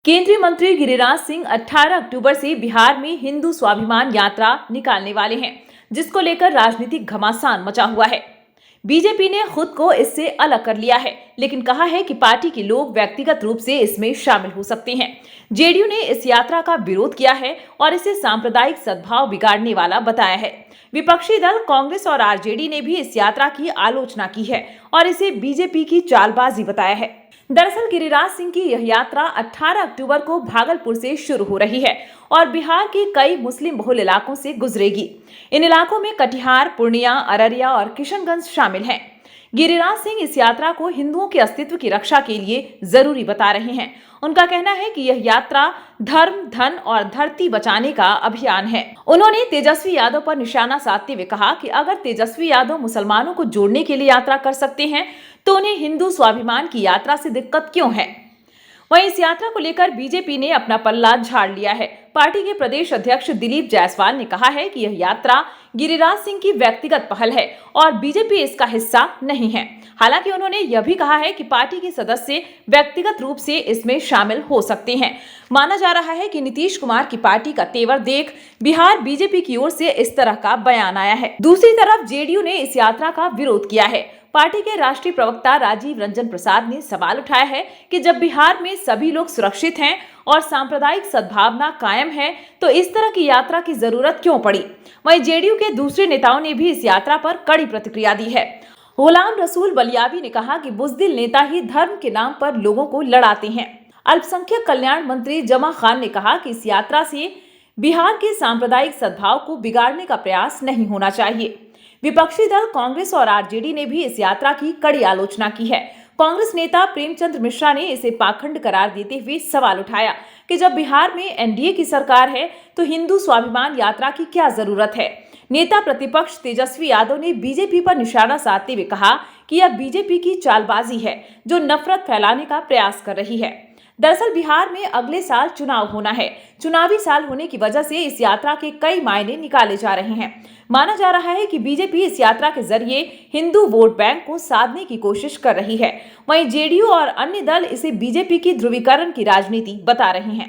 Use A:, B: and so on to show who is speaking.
A: केंद्रीय मंत्री गिरिराज सिंह 18 अक्टूबर से बिहार में हिंदू स्वाभिमान यात्रा निकालने वाले हैं, जिसको लेकर राजनीतिक घमासान मचा हुआ है। बीजेपी ने खुद को इससे अलग कर लिया है, लेकिन कहा है कि पार्टी के लोग व्यक्तिगत रूप से इसमें शामिल हो सकते हैं। जेडीयू ने इस यात्रा का विरोध किया है और इसे सांप्रदायिक सद्भाव बिगाड़ने वाला बताया है। विपक्षी दल कांग्रेस और आरजेडी ने भी इस यात्रा की आलोचना की है और इसे बीजेपी की चालबाजी बताया है। दरअसल गिरिराज सिंह की यह यात्रा 18 अक्टूबर को भागलपुर से शुरू हो रही है और बिहार के कई मुस्लिम बहुल इलाकों से गुजरेगी। इन इलाकों में कटिहार, पूर्णिया, अररिया और किशनगंज शामिल हैं। गिरिराज सिंह इस यात्रा को हिंदुओं के अस्तित्व की रक्षा के लिए जरूरी बता रहे हैं। उनका कहना है कि यह यात्रा धर्म, धन और धरती बचाने का अभियान है। उन्होंने तेजस्वी यादव पर निशाना साधते हुए कहा कि अगर तेजस्वी यादव मुसलमानों को जोड़ने के लिए यात्रा कर सकते हैं तो उन्हें हिंदू स्वाभिमान की यात्रा से दिक्कत क्यों है। वहीं इस यात्रा को लेकर बीजेपी ने अपना पल्ला झाड़ लिया है। पार्टी के प्रदेश अध्यक्ष दिलीप जायसवाल ने कहा है कि यह यात्रा गिरिराज सिंह की व्यक्तिगत पहल है और बीजेपी इसका हिस्सा नहीं है। हालांकि उन्होंने यह भी कहा है कि पार्टी के सदस्य व्यक्तिगत रूप से इसमें शामिल हो सकते हैं। माना जा रहा है कि नीतीश कुमार की पार्टी का तेवर देख बिहार बीजेपी की ओर से इस तरह का बयान आया है। दूसरी तरफ जेडीयू ने इस यात्रा का विरोध किया है। पार्टी के राष्ट्रीय प्रवक्ता राजीव रंजन प्रसाद ने सवाल उठाया है कि जब बिहार में सभी लोग सुरक्षित हैं और सांप्रदायिक सद्भावना कायम है तो इस तरह की यात्रा की जरूरत क्यों पड़ी। वहीं जेडीयू के दूसरे नेताओं ने भी इस यात्रा पर कड़ी प्रतिक्रिया दी है। गुलाम रसूल बलियावी ने कहा कि बुज़दिल नेता ही धर्म के नाम पर लोगों को लड़ाते हैं। अल्पसंख्यक कल्याण मंत्री जमा खान ने कहा कि इस यात्रा से बिहार के सांप्रदायिक सद्भाव को बिगाड़ने का प्रयास नहीं होना चाहिए। विपक्षी दल कांग्रेस और आरजेडी ने भी इस यात्रा की कड़ी आलोचना की है। कांग्रेस नेता प्रेमचंद्र मिश्रा ने इसे पाखंड करार देते हुए सवाल उठाया कि जब बिहार में एनडीए की सरकार है तो हिंदू स्वाभिमान यात्रा की क्या जरूरत है। नेता प्रतिपक्ष तेजस्वी यादव ने बीजेपी पर निशाना साधते हुए कहा कि यह बीजेपी की चालबाजी है जो नफरत फैलाने का प्रयास कर रही है। दरअसल बिहार में अगले साल चुनाव होना है। चुनावी साल होने की वजह से इस यात्रा के कई मायने निकाले जा रहे हैं। माना जा रहा है कि बीजेपी इस यात्रा के जरिए हिंदू वोट बैंक को साधने की कोशिश कर रही है। वहीं जेडीयू और अन्य दल इसे बीजेपी की ध्रुवीकरण की राजनीति बता रहे हैं।